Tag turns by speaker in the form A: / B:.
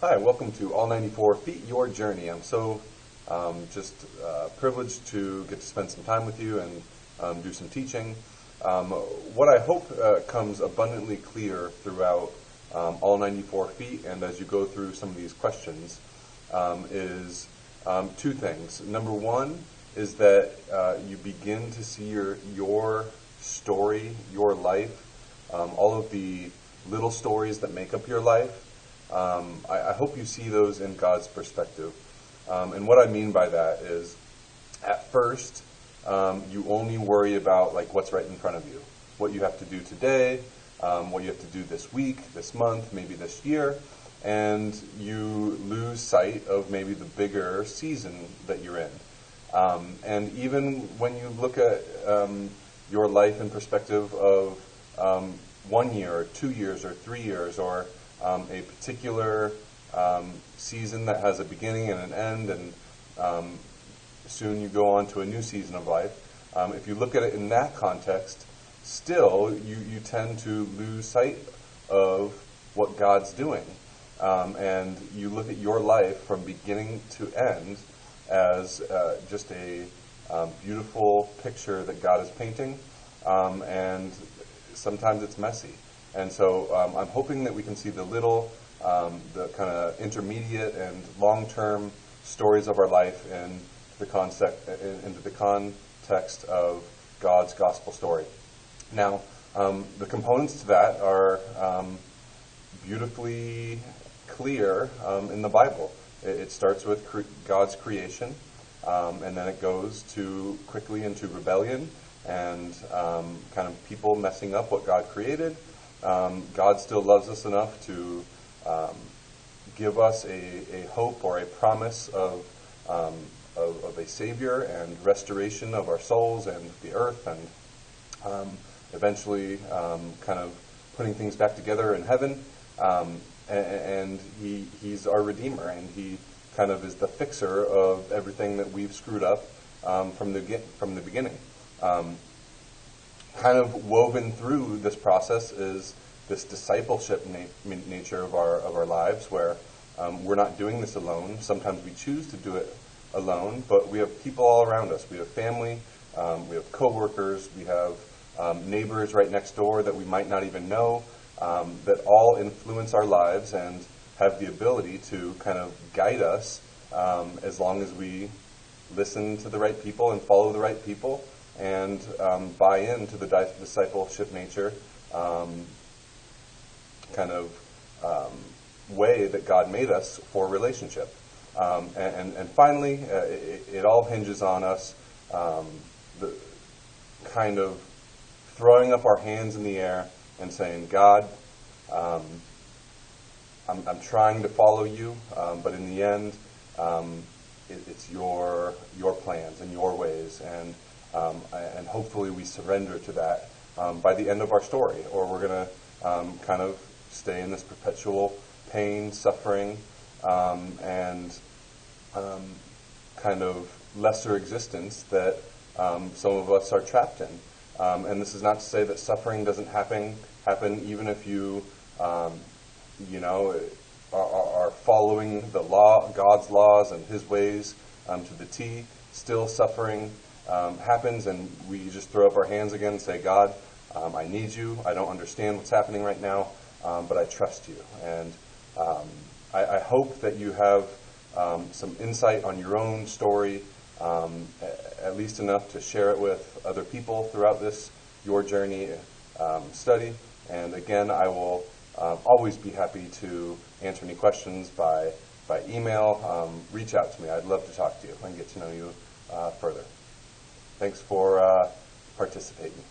A: Hi, welcome to All 94 Feet, Your Journey. I'm so just privileged to get to spend some time with you and do some teaching. What I hope comes abundantly clear throughout All 94 Feet and as you go through some of these questions is two things. Number one is that you begin to see your story, your life, all of the little stories that make up your life. I hope you see those in God's perspective. And what I mean by that is, at first, you only worry about like what's right in front of you, what you have to do today, what you have to do this week, this month, maybe this year, and you lose sight of maybe the bigger season that you're in. And even when you look at your life in perspective of 1 year or 2 years or 3 years or a particular season that has a beginning and an end, and soon you go on to a new season of life. If you look at it in that context, still you tend to lose sight of what God's doing. And you look at your life from beginning to end as just a beautiful picture that God is painting, and sometimes it's messy. And so I'm hoping that we can see the little, the kind of intermediate and long-term stories of our life into the context of God's gospel story. Now, the components to that are beautifully clear in the Bible. It starts with God's creation, and then it goes quickly into rebellion and kind of people messing up what God created. God still loves us enough to give us a hope or a promise of a Savior and restoration of our souls and the earth, and eventually kind of putting things back together in heaven. And He's our Redeemer, and He kind of is the fixer of everything that we've screwed up from the beginning. Kind of woven through this process is this discipleship nature of our lives, where we're not doing this alone. Sometimes we choose to do it alone, but we have people all around us. We have family, we have coworkers, we have neighbors right next door that we might not even know, that all influence our lives and have the ability to kind of guide us as long as we listen to the right people and follow the right people and buy into the discipleship nature kind of way that God made us for relationship. And finally, it all hinges on us the kind of throwing up our hands in the air and saying, God, I'm trying to follow you, but in the end, it's your plans and your ways, and hopefully we surrender to that by the end of our story, or we're going to kind of stay in this perpetual pain, suffering, and kind of lesser existence that some of us are trapped in. And this is not to say that suffering doesn't happen even if you are following the law, God's laws and His ways to the T. Still, suffering happens, and we just throw up our hands again and say, God, I need you. I don't understand what's happening right now, but I trust you. And I hope that you have some insight on your own story, at least enough to share it with other people throughout this Your Journey study. And again, I will always be happy to answer any questions by email. Reach out to me. I'd love to talk to you and get to know you further. Thanks for participating.